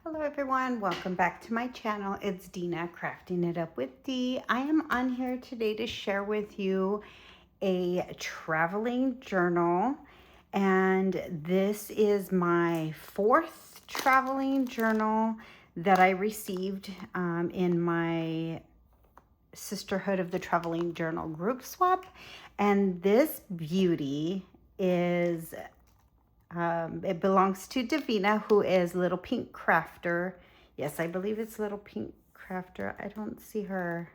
Hello everyone, welcome back to my channel. It's Dina, Crafting It Up with D. I am on here today to share with you a traveling journal, and this is my fourth traveling journal that I received in my Sisterhood of the Traveling Journal group swap. And this beauty is it belongs to Davina, who is Little Pink Crafter. Yes, I believe it's Little Pink Crafter. I don't see her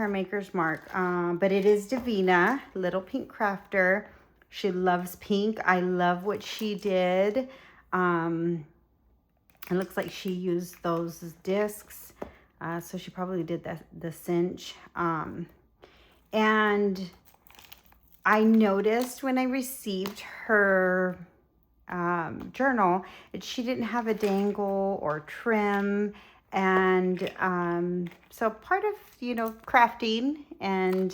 maker's mark, but it is Davina, Little Pink Crafter. She loves pink. I love what she did. It looks like she used those discs, so she probably did the cinch. And I noticed when I received her journal that she didn't have a dangle or trim. And so part of, crafting and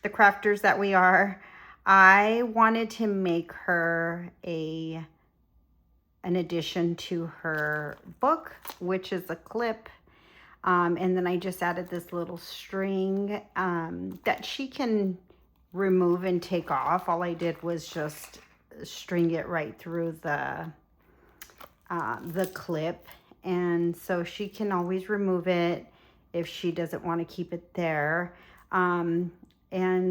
the crafters that we are, I wanted to make her an addition to her book, which is a clip. And then I just added this little string that she can remove and take off. All I did was just string it right through the clip, and so she can always remove it if she doesn't want to keep it there. And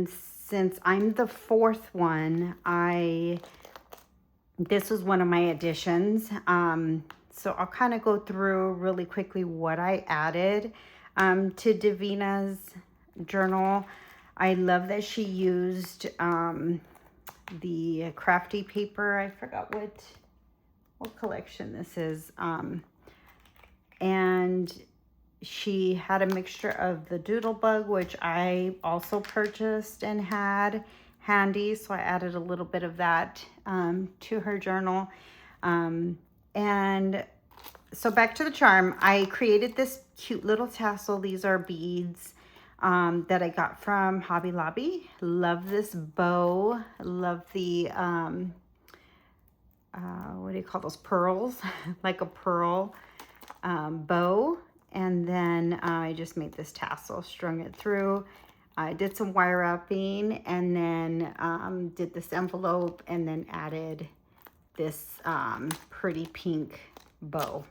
since I'm the fourth one, this was one of my additions. So I'll kind of go through really quickly what I added to Davina's journal. I love that she used the Crafty paper. I forgot what collection this is. And she had a mixture of the Doodlebug, which I also purchased and had handy. So I added a little bit of that to her journal. And so back to the charm, I created this cute little tassel. These are beads that I got from Hobby Lobby. Love this bow. Love the, what do you call those, pearls? Like a pearl bow. And then I just made this tassel, strung it through. I did some wire wrapping, and then did this envelope, and then added this pretty pink bow.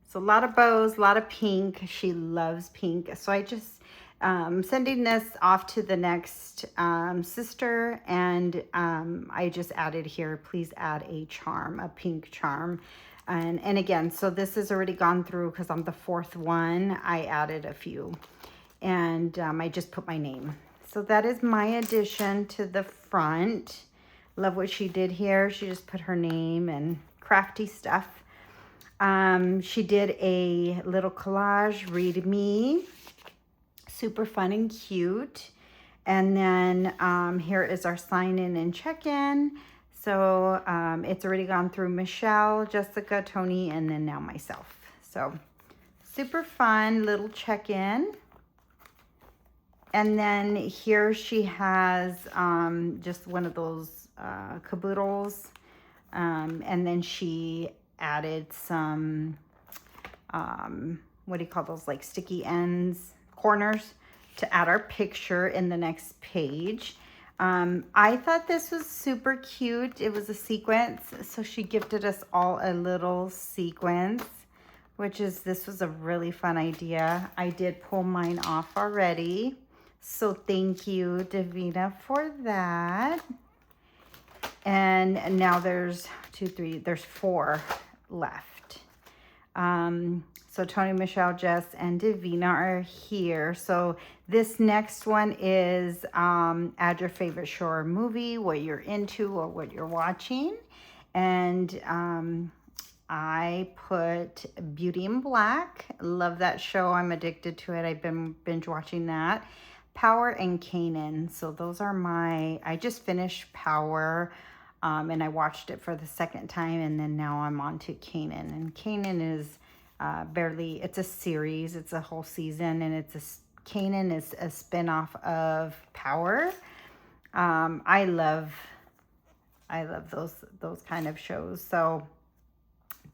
So a lot of bows, a lot of pink. She loves pink. So I just sending this off to the next sister, and I just added here, please add a charm, a pink charm. And again, so this has already gone through because I'm the fourth one. I added a few, and I just put my name. So that is my addition to the front. Love what she did here. She just put her name and crafty stuff. She did a little collage, read me, super fun and cute. And then here is our sign in and check in. So it's already gone through Michelle, Jessica, Tony, and then now myself. So super fun little check-in. And then here she has just one of those caboodles. And then she added some, what do you call those, like sticky ends, corners, to add our picture in the next page. I thought this was super cute. It was a sequence, so she gifted us all a little sequence, this was a really fun idea. I did pull mine off already, so thank you, Davina, for that. And now there's there's 4 left. So Tony, Michelle, Jess, and Davina are here. So this next one is add your favorite show or movie, what you're into or what you're watching. And I put Beauty in Black. Love that show. I'm addicted to it. I've been binge watching that. Power and Kanan. So those are I just finished Power. And I watched it for the second time, and then now I'm on to Kanan. And Kanan is it's a series, it's a whole season, and Kanan is a spinoff of Power. I love those kind of shows. So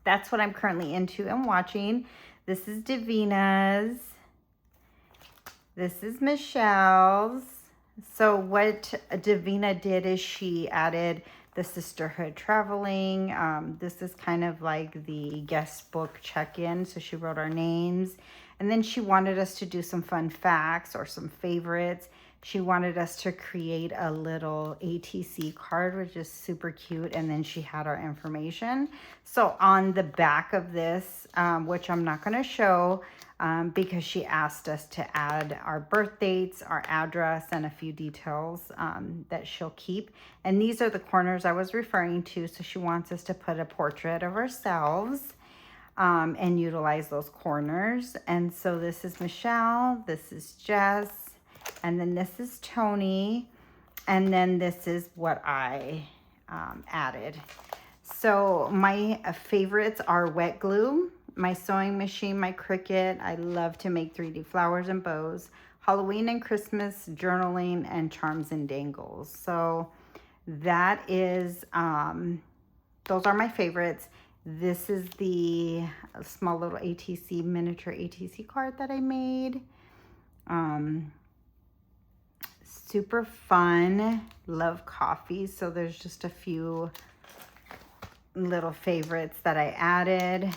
that's what I'm currently into and watching. This is Davina's. This is Michelle's. So what Davina did is she added the Sisterhood Traveling. This is kind of like the guest book check-in. So she wrote our names. And then she wanted us to do some fun facts or some favorites. She wanted us to create a little ATC card, which is super cute. And then she had our information. So on the back of this, which I'm not going to show because she asked us to add our birth dates, our address, and a few details that she'll keep. And these are the corners I was referring to. So she wants us to put a portrait of ourselves and utilize those corners. And so this is Michelle, this is Jess, and then this is Tony, and then this is what I added. So my favorites are wet glue, my sewing machine, my Cricut. I love to make 3D flowers and bows, Halloween and Christmas, journaling, and charms and dangles. So that is, those are my favorites. This is the small little ATC, miniature ATC card that I made. Super fun. Love coffee. So there's just a few little favorites that I added.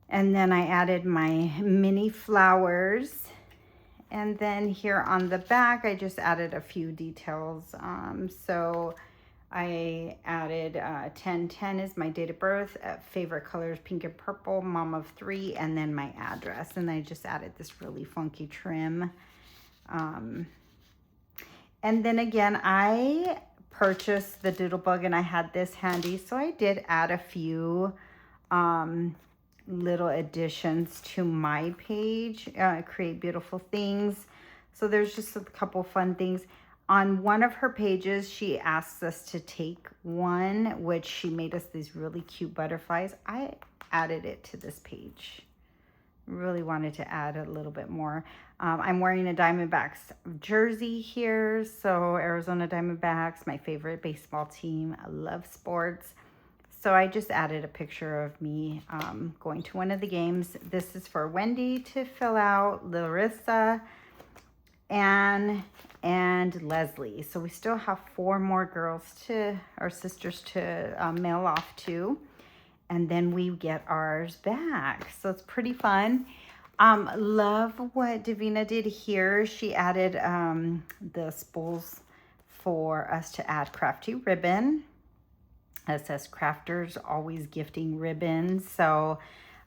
And then I added my mini flowers. And then here on the back, I just added a few details. So I added 1010 is my date of birth, favorite colors pink and purple, mom of 3, and then my address. And I just added this really funky trim. And then again, I purchased the Doodlebug and I had this handy. So I did add a few little additions to my page, Create Beautiful Things. So there's just a couple fun things. On one of her pages, she asks us to take one, which she made us these really cute butterflies. I added it to this page. Really wanted to add a little bit more. I'm wearing a Diamondbacks jersey here. So Arizona Diamondbacks, my favorite baseball team. I love sports. So I just added a picture of me going to one of the games. This is for Wendy to fill out, Larissa, Anne, and Leslie. So we still have 4 more girls or sisters to mail off to. And then we get ours back. So it's pretty fun. Love what Davina did here. She added the spools for us to add Crafty ribbon. It says crafters always gifting ribbons. So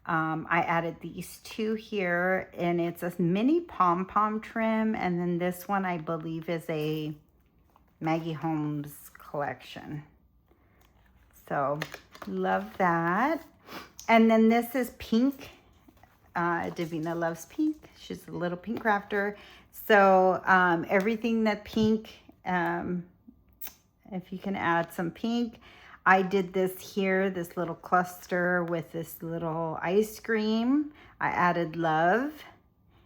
I added these 2 here, and it's a mini pom-pom trim. And then this one I believe is a Maggie Holmes collection. So love that. And then this is pink. Davina loves pink. She's a little pink crafter. So everything that pink, if you can add some pink. I did this here, this little cluster with this little ice cream. I added love.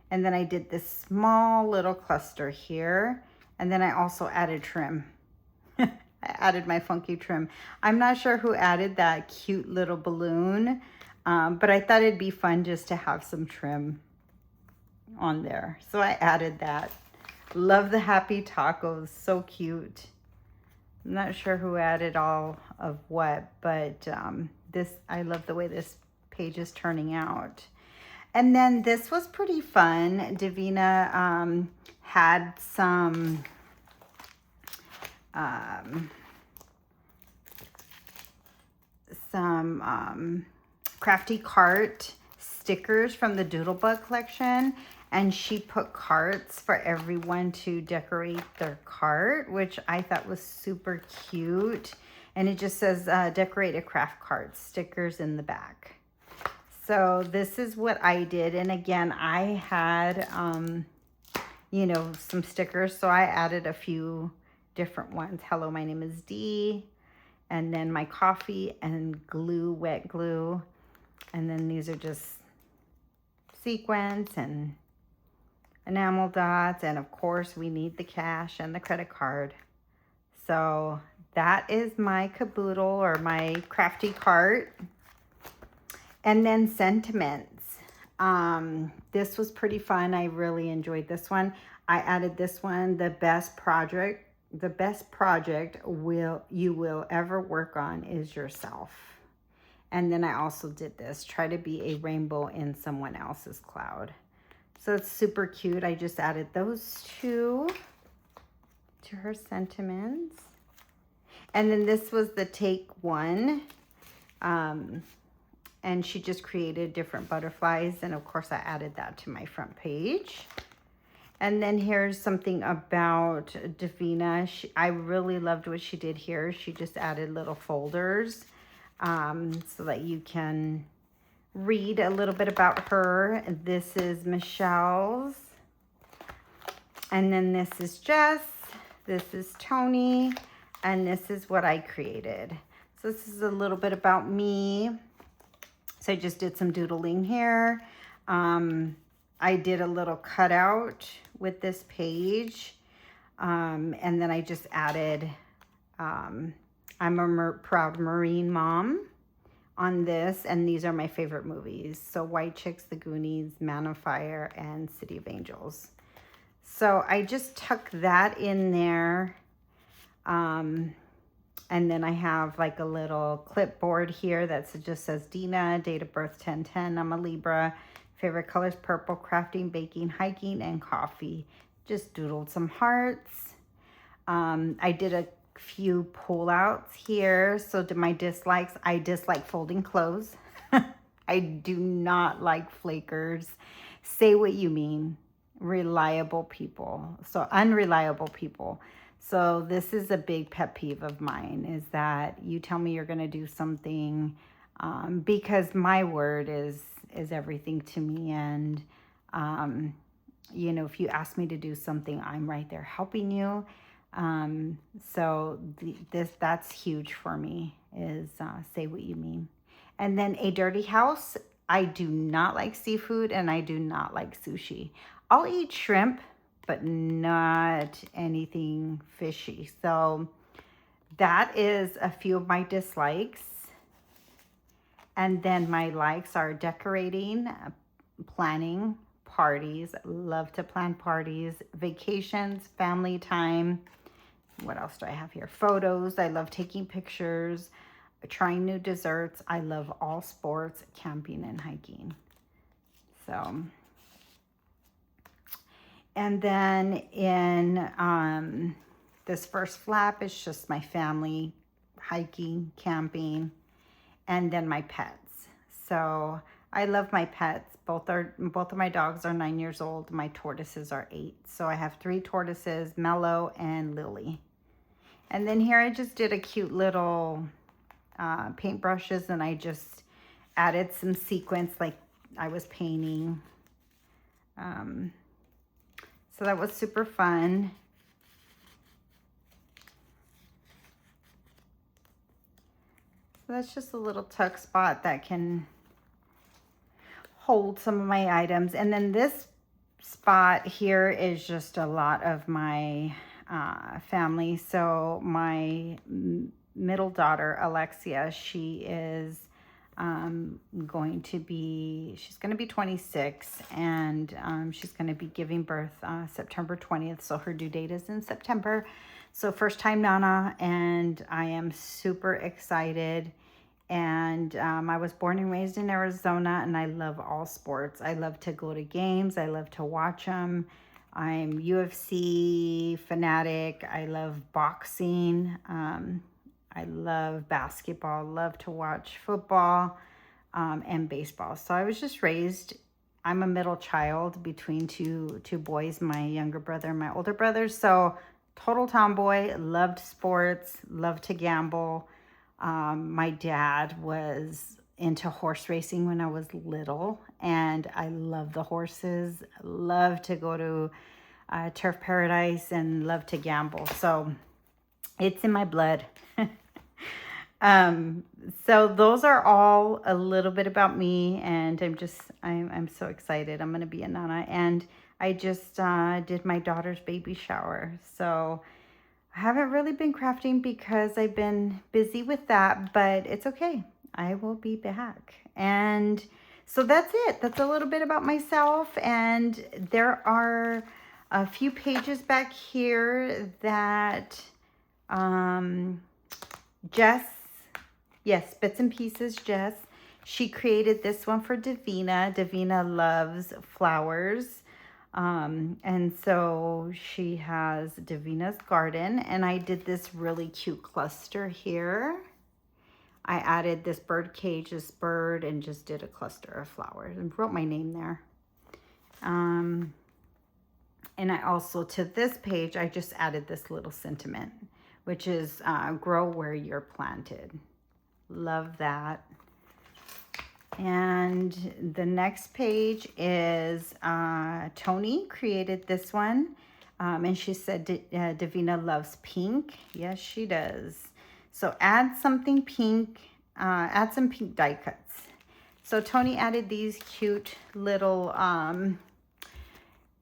And then I did this small little cluster here. And then I also added trim. I added my funky trim. I'm not sure who added that cute little balloon, but I thought it'd be fun just to have some trim on there. So I added that. Love the happy tacos, so cute. I'm not sure who added all of what, but I love the way this page is turning out. And then this was pretty fun. Davina had some Crafty cart stickers from the Doodlebug collection, and she put carts for everyone to decorate their cart, which I thought was super cute. And it just says decorate a craft cart, stickers in the back. So this is what I did. And again, I had you know, some stickers, so I added a few different ones. Hello, my name is Dee. And then my coffee and glue, wet glue. And then these are just sequins and enamel dots. And of course, we need the cash and the credit card. So that is my caboodle or my crafty cart. And then sentiments. This was pretty fun. I really enjoyed this one. I added this one, the best project you will ever work on is yourself. And then I also did this, try to be a rainbow in someone else's cloud. So it's super cute. I just added those two to her sentiments. And then this was the take one. And she just created different butterflies. And of course I added that to my front page. And then here's something about Davina. I really loved what she did here. She just added little folders so that you can read a little bit about her. This is Michelle's. And then this is Jess. This is Tony. And this is what I created. So this is a little bit about me. So I just did some doodling here. I did a little cutout with this page. And then I just added, I'm a proud Marine mom on this. And these are my favorite movies. So White Chicks, The Goonies, Man on Fire, and City of Angels. So I just tuck that in there. And then I have like a little clipboard here that just says Dina, date of birth 10/10. I'm a Libra. Favorite colors, purple, crafting, baking, hiking, and coffee. Just doodled some hearts. I did a few pullouts here. So to my dislikes, I dislike folding clothes. I do not like flakers. Say what you mean. Reliable people. So unreliable people. So this is a big pet peeve of mine, is that you tell me you're going to do something because my word is everything to me. And, you know, if you ask me to do something, I'm right there helping you. So that's huge for me, is say what you mean. And then a dirty house. I do not like seafood and I do not like sushi. I'll eat shrimp, but not anything fishy. So that is a few of my dislikes. And then my likes are decorating, planning, parties. Love to plan parties, vacations, family time. What else do I have here? Photos. I love taking pictures, trying new desserts. I love all sports, camping and hiking. So, and then in this first flap is just my family, hiking, camping, and then my pets. So I love my pets. Both of my dogs are 9 years old. My tortoises are 8. So I have 3 tortoises, Mellow and Lily. And then here I just did a cute little paintbrushes, and I just added some sequins like I was painting. So that was super fun. So that's just a little tuck spot that can hold some of my items. And then this spot here is just a lot of my family. So my middle daughter, Alexia, she is she's going to be 26, and she's going to be giving birth September 20th. So her due date is in September. So first time Nana, and I am super excited. And I was born and raised in Arizona, and I love all sports. I love to go to games. I love to watch them. I'm UFC fanatic. I love boxing. I love basketball, love to watch football and baseball. So I was just raised, I'm a middle child between two boys, my younger brother and my older brother. So total tomboy, loved sports, loved to gamble. My dad was into horse racing when I was little, and I love the horses, love to go to Turf Paradise and love to gamble. So it's in my blood. So those are all a little bit about me, and I'm so excited. I'm going to be a Nana, and I just did my daughter's baby shower. So I haven't really been crafting because I've been busy with that, but it's okay. I will be back. And so that's it. That's a little bit about myself. And there are a few pages back here that Jess, yes, Bits and Pieces Jess, she created this one for Davina. Davina loves flowers. And so she has Davina's garden, and I did this really cute cluster here. I added this bird cage, this bird, and just did a cluster of flowers and wrote my name there. And I also, to this page, I just added this little sentiment, which is grow where you're planted. Love that. And the next page is Tony created this one. And she said Davina loves pink. Yes, she does. So add something pink, add some pink die cuts. So Tony added these cute little,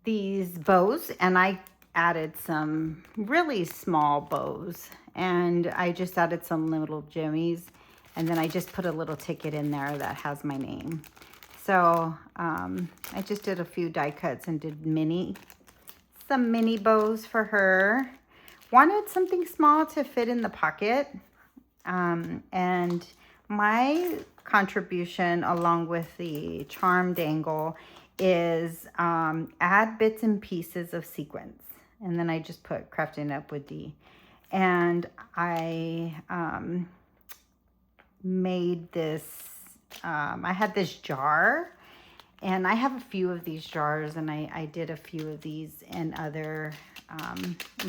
these bows, and I added some really small bows. And I just added some little jimmies. And then I just put a little ticket in there that has my name. So I just did a few die cuts and did some mini bows for her. Wanted something small to fit in the pocket. And my contribution along with the charm dangle is add bits and pieces of sequins. And then I just put Crafting Up with D. And I made this, I had this jar, and I have a few of these jars, and I did a few of these in other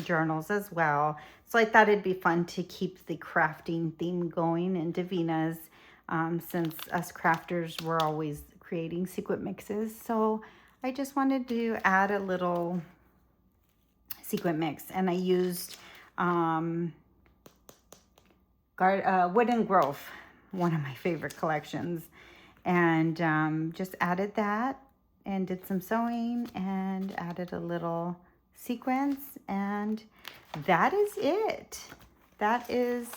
journals as well. So I thought it'd be fun to keep the crafting theme going in Davina's, since us crafters were always creating secret mixes. So I just wanted to add a little secret mix, and I used Wooden Grove, one of my favorite collections, and just added that and did some sewing and added a little sequence, and that is it. That is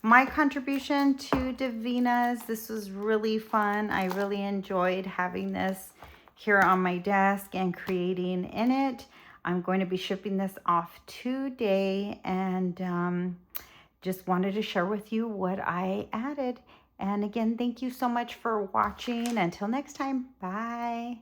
my contribution to Davina's. This was really fun. I really enjoyed having this here on my desk and creating in it. I'm going to be shipping this off today, and just wanted to share with you what I added. And again, thank you so much for watching. Until next time, bye.